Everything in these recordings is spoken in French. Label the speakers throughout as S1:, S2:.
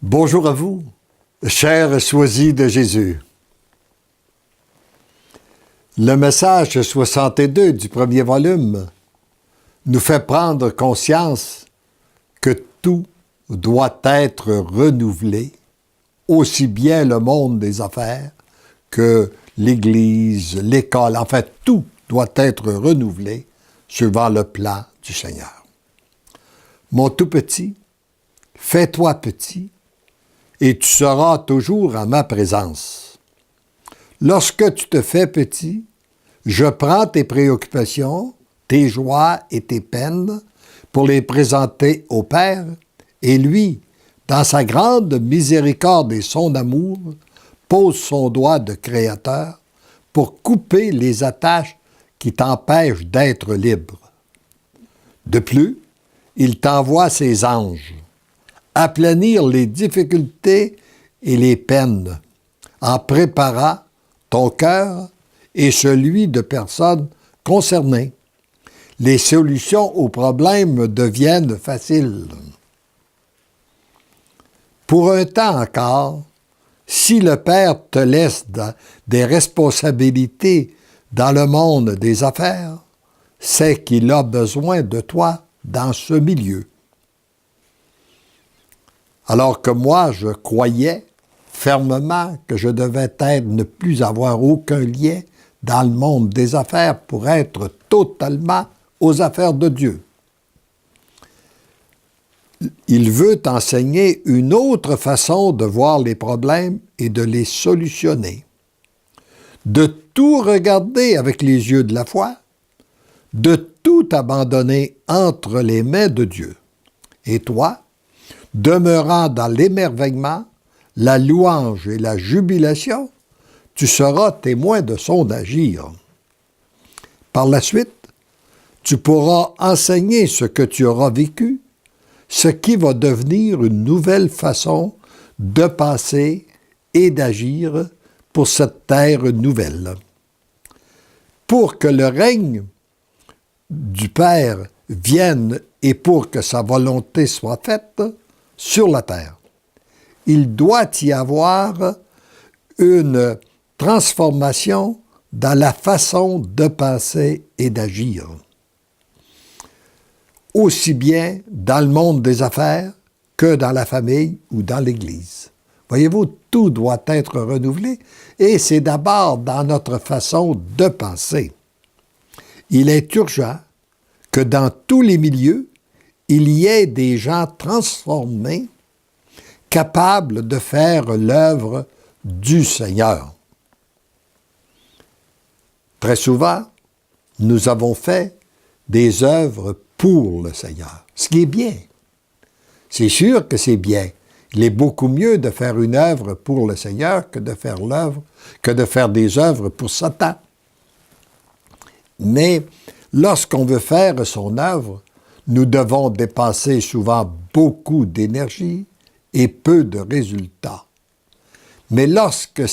S1: Bonjour à vous, chers choisis de Jésus. Le message 62 du premier volume nous fait prendre conscience que tout doit être renouvelé, aussi bien le monde des affaires que l'Église, l'école, en fait, tout doit être renouvelé suivant le plan du Seigneur. Mon tout petit, fais-toi petit, et tu seras toujours à ma présence. Lorsque tu te fais petit, je prends tes préoccupations, tes joies et tes peines pour les présenter au Père, et lui, dans sa grande miséricorde et son amour, pose son doigt de Créateur pour couper les attaches qui t'empêchent d'être libre. De plus, il t'envoie ses anges, aplanir les difficultés et les peines, en préparant ton cœur et celui de personnes concernées. Les solutions aux problèmes deviennent faciles. Pour un temps encore, si le Père te laisse des responsabilités dans le monde des affaires, c'est qu'il a besoin de toi dans ce milieu. Alors que moi, je croyais fermement que je devais ne plus avoir aucun lien dans le monde des affaires pour être totalement aux affaires de Dieu. Il veut t'enseigner une autre façon de voir les problèmes et de les solutionner. De tout regarder avec les yeux de la foi, de tout abandonner entre les mains de Dieu. Et toi, demeurant dans l'émerveillement, la louange et la jubilation, tu seras témoin de son agir. Par la suite, tu pourras enseigner ce que tu auras vécu, ce qui va devenir une nouvelle façon de penser et d'agir pour cette terre nouvelle. Pour que le règne du Père vienne et pour que sa volonté soit faite sur la terre, il doit y avoir une transformation dans la façon de penser et d'agir. Aussi bien dans le monde des affaires que dans la famille ou dans l'Église. Voyez-vous, tout doit être renouvelé et c'est d'abord dans notre façon de penser. Il est urgent que dans tous les milieux, il y ait des gens transformés, capables de faire l'œuvre du Seigneur. Très souvent, nous avons fait des œuvres pour le Seigneur, ce qui est bien. C'est sûr que c'est bien. Il est beaucoup mieux de faire une œuvre pour le Seigneur que de faire des œuvres pour Satan. Mais lorsqu'on veut faire son œuvre, nous devons dépenser souvent beaucoup d'énergie et peu de résultats. Mais lorsqu'il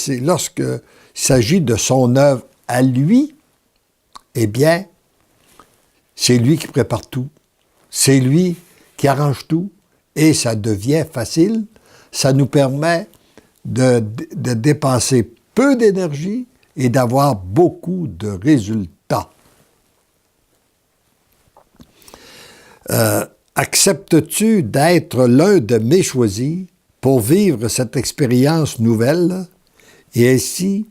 S1: s'agit de son œuvre à lui, eh bien, c'est lui qui prépare tout. C'est lui qui arrange tout et ça devient facile. Ça nous permet de dépenser peu d'énergie et d'avoir beaucoup de résultats. Acceptes-tu d'être l'un de mes choisis pour vivre cette expérience nouvelle et ainsi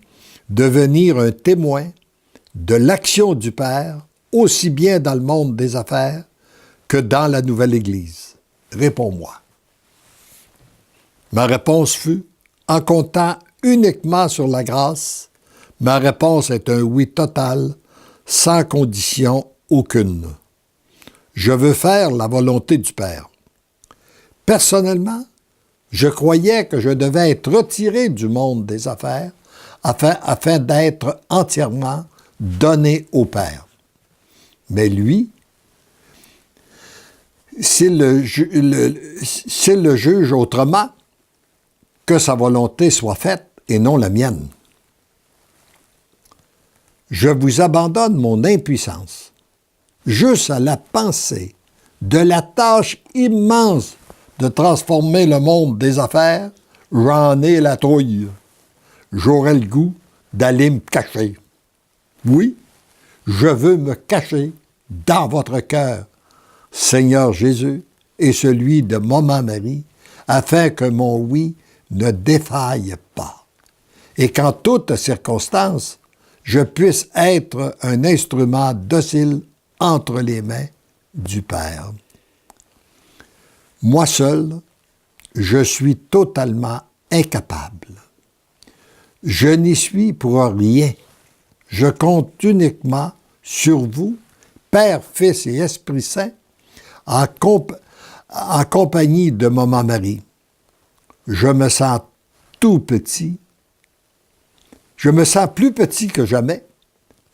S1: devenir un témoin de l'action du Père, aussi bien dans le monde des affaires que dans la nouvelle Église? Réponds-moi. Ma réponse fut, en comptant uniquement sur la grâce, ma réponse est un oui total, sans condition aucune. Je veux faire la volonté du Père. Personnellement, je croyais que je devais être retiré du monde des affaires afin d'être entièrement donné au Père. Mais lui, s'il le juge autrement, que sa volonté soit faite et non la mienne. Je vous abandonne mon impuissance, juste à la pensée de la tâche immense de transformer le monde des affaires, j'en ai la trouille. J'aurais le goût d'aller me cacher. Oui, je veux me cacher dans votre cœur, Seigneur Jésus, et celui de Maman Marie, afin que mon oui ne défaille pas. Et qu'en toutes circonstances, je puisse être un instrument docile entre les mains du Père. Moi seul, je suis totalement incapable. Je n'y suis pour rien. Je compte uniquement sur vous, Père, Fils et Esprit Saint, en compagnie de Maman Marie. Je me sens tout petit. Je me sens plus petit que jamais.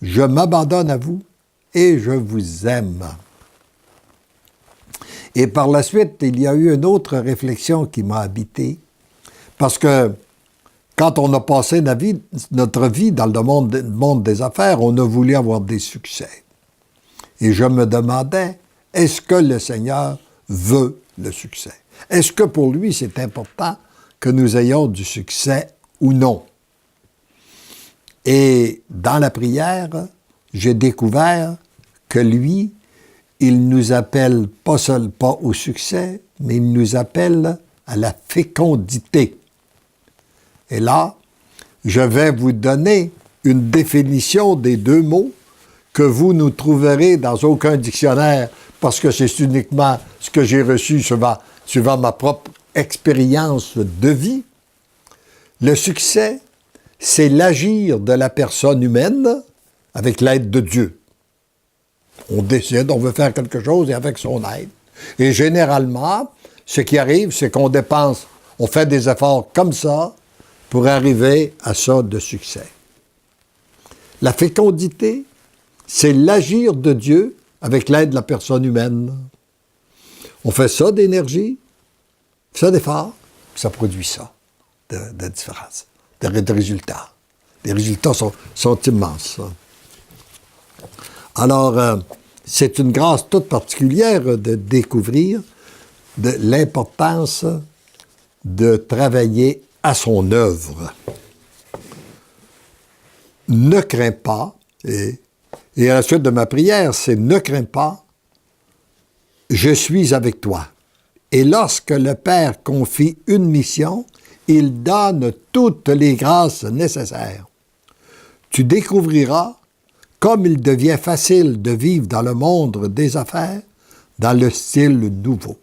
S1: Je m'abandonne à vous et je vous aime. Et par la suite, il y a eu une autre réflexion qui m'a habité, parce que quand on a passé notre vie dans le monde des affaires, on a voulu avoir des succès. Et je me demandais, est-ce que le Seigneur veut le succès? Est-ce que pour lui, c'est important que nous ayons du succès ou non? Et dans la prière, j'ai découvert que lui, il nous appelle pas au succès, mais il nous appelle à la fécondité. Et là, je vais vous donner une définition des deux mots que vous ne trouverez dans aucun dictionnaire, parce que c'est uniquement ce que j'ai reçu suivant ma propre expérience de vie. Le succès, c'est l'agir de la personne humaine avec l'aide de Dieu. On décide, on veut faire quelque chose et avec son aide. Et généralement, ce qui arrive, c'est qu'on dépense, on fait des efforts comme ça pour arriver à ça de succès. La fécondité, c'est l'agir de Dieu avec l'aide de la personne humaine. On fait ça d'énergie, ça d'effort, ça produit ça de différence, de résultats. Les résultats sont immenses. Alors, c'est une grâce toute particulière de découvrir l'importance de travailler à son œuvre. Ne crains pas, et à la suite de ma prière, c'est « Ne crains pas, je suis avec toi ». Et lorsque le Père confie une mission, il donne toutes les grâces nécessaires. Tu découvriras comme il devient facile de vivre dans le monde des affaires, dans le style nouveau.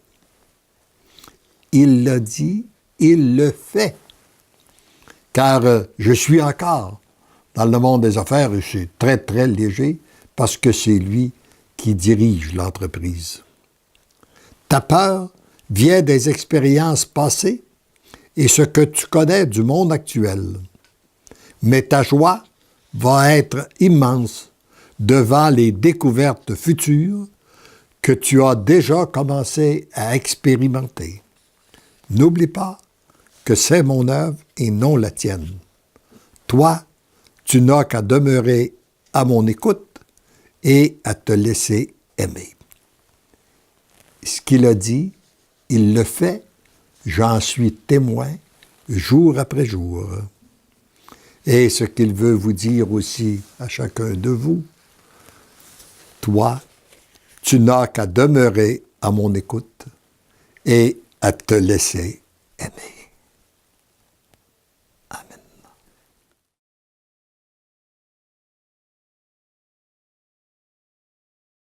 S1: Il l'a dit, il le fait. Car je suis encore dans le monde des affaires et c'est très, très léger parce que c'est lui qui dirige l'entreprise. Ta peur vient des expériences passées et ce que tu connais du monde actuel. Mais ta joie va être immense devant les découvertes futures que tu as déjà commencé à expérimenter. N'oublie pas que c'est mon œuvre et non la tienne. Toi, tu n'as qu'à demeurer à mon écoute et à te laisser aimer. Ce qu'il a dit, il le fait, j'en suis témoin jour après jour. Et ce qu'il veut vous dire aussi à chacun de vous, toi, tu n'as qu'à demeurer à mon écoute et à te laisser aimer.